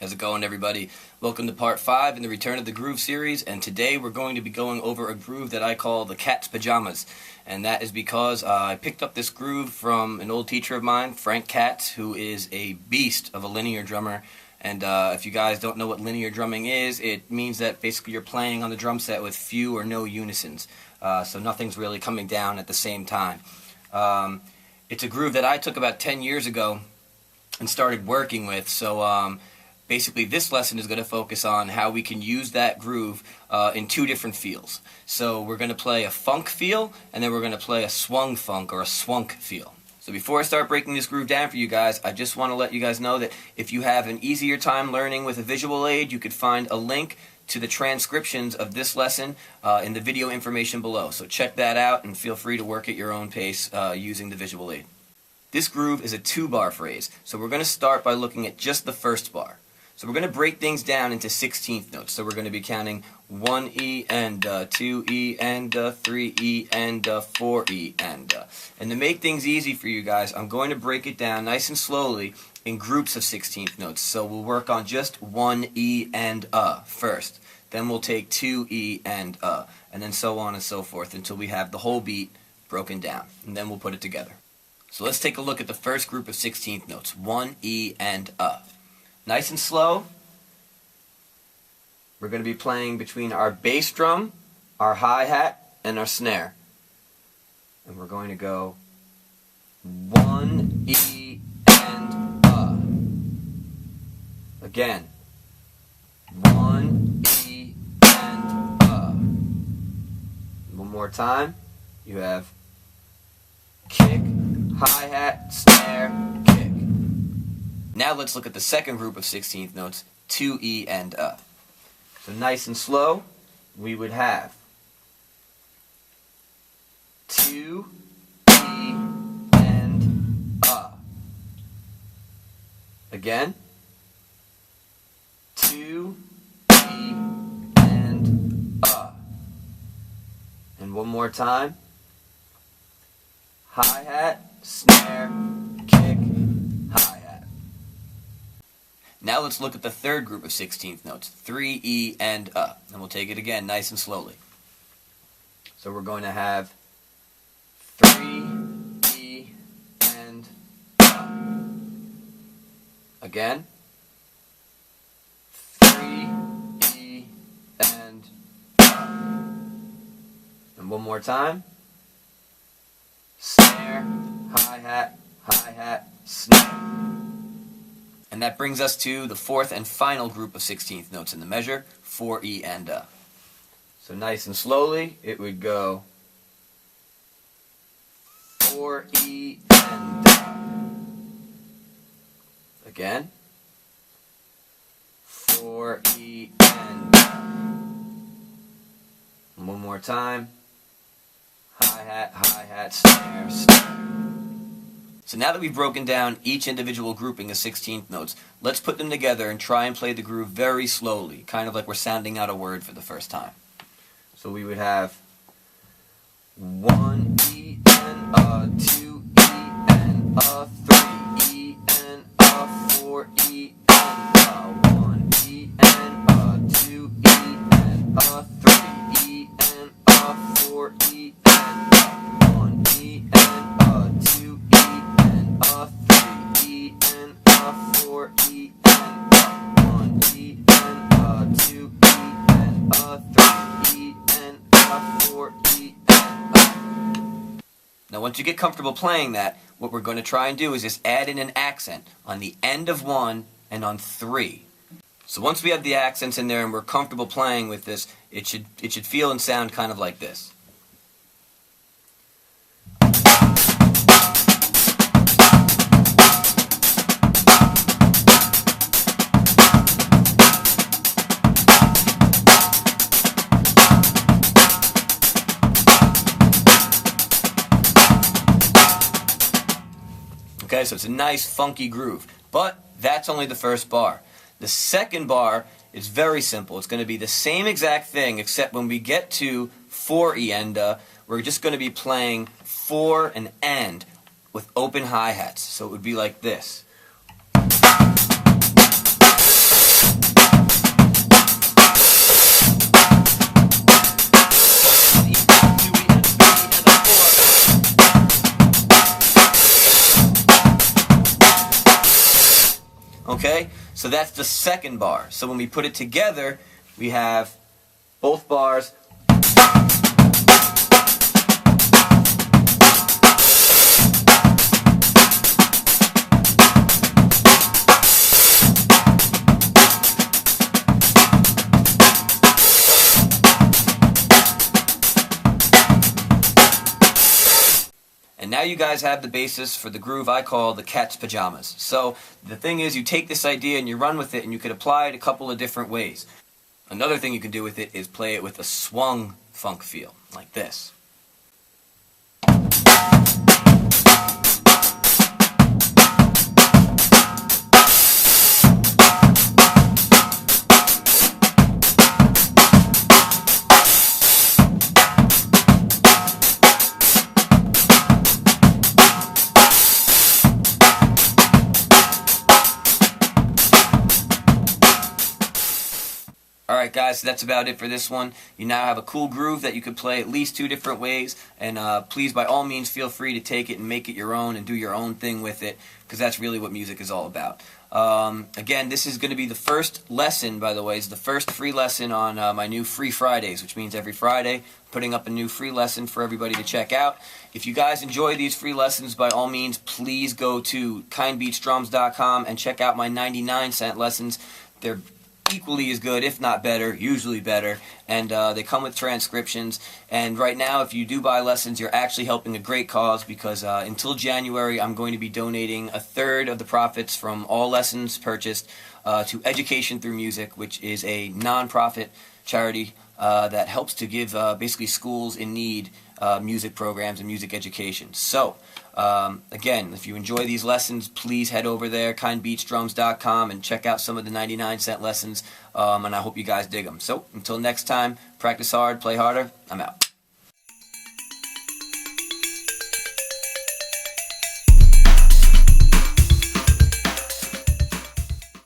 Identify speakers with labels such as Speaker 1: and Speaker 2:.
Speaker 1: How's it going, everybody? Welcome to part 5 in the Return of the Groove series, and today we're going to be going over a groove that I call the Katz Pajamas. And that is because I picked up this groove from an old teacher of mine, Frank Katz, who is a beast of a linear drummer. And if you guys don't know what linear drumming is, it means that basically you're playing on the drum set with few or no unisons. So nothing's really coming down at the same time. It's a groove that I took about 10 years ago and started working with. So basically, this lesson is going to focus on how we can use that groove in 2 different feels. So we're going to play a funk feel, and then we're going to play a swung funk or a swunk feel. So before I start breaking this groove down for you guys, I just want to let you guys know that if you have an easier time learning with a visual aid, you could find a link to the transcriptions of this lesson in the video information below. So check that out and feel free to work at your own pace using the visual aid. This groove is a 2-bar phrase, so we're going to start by looking at just the first bar. So we're going to break things down into 16th notes. So we're going to be counting 1E and 2E and 3E and 4E and to make things easy for you guys, I'm going to break it down nice and slowly in groups of 16th notes. So we'll work on just 1E and first. Then we'll take 2E and then so on and so forth until we have the whole beat broken down. And then we'll put it together. So let's take a look at the first group of 16th notes, 1E and Nice and slow. We're going to be playing between our bass drum, our hi-hat, and our snare. And we're going to go 1E and Again. 1E and One more time. You have kick, hi-hat, snare, kick. Now let's look at the second group of 16th notes, 2E and So nice and slow, we would have 2E and Again, 2E and And one more time. Hi-hat, snare, kick, hi-hat. Now let's look at the third group of 16th notes, 3E and and we'll take it again nice and slowly. So we're going to have 3E and Again, 3E and one more time. Snare, hi-hat, snare. And that brings us to the fourth and final group of 16th notes in the measure, 4E and So nice and slowly, it would go 4E and Again, 4E and one more time. Hi-hat, snare, snare. So now that we've broken down each individual grouping of 16th notes, let's put them together and try and play the groove very slowly, kind of like we're sounding out a word for the first time. So we would have 1E and 2E and 3E and 4E and 1E and 2E and 3E and 4E and 1E and 2E and 3E and 4E and 1E and 2E and 3E and 4E and Now once you get comfortable playing that, what we're going to try and do is just add in an accent on the end of 1 and on 3. So once we have the accents in there and we're comfortable playing with this, it should feel and sound kind of like this. Okay, so it's a nice funky groove, but that's only the first bar. The second bar is very simple. It's going to be the same exact thing, except when we get to 4E and we're just going to be playing 4 and end with open hi-hats. So it would be like this. Okay? So that's the second bar. So when we put it together, we have both bars. And now you guys have the basis for the groove I call the Katz Pajamas. So the thing is, you take this idea and you run with it, and you could apply it a couple of different ways. Another thing you can do with it is play it with a swung funk feel, like this. Alright guys, so that's about it for this one. You now have a cool groove that you could play at least 2 different ways, and please by all means feel free to take it and make it your own and do your own thing with it, because that's really what music is all about. Again, this is going to be the first lesson, by the way. It's the first free lesson on my new Free Fridays, which means every Friday I'm putting up a new free lesson for everybody to check out. If you guys enjoy these free lessons, by all means, please go to KindBeatsDrums.com and check out my 99-cent lessons. They're equally as good, if not better, usually better, and they come with transcriptions. And right now, if you do buy lessons, you're actually helping a great cause, because until January I'm going to be donating 1/3 of the profits from all lessons purchased to Education Through Music, which is a non-profit charity that helps to give basically schools in need music programs and music education. So again, if you enjoy these lessons, please head over there, KindBeatsDrums.com, and check out some of the 99-cent lessons, and I hope you guys dig them. So until next time, practice hard, play harder. I'm out.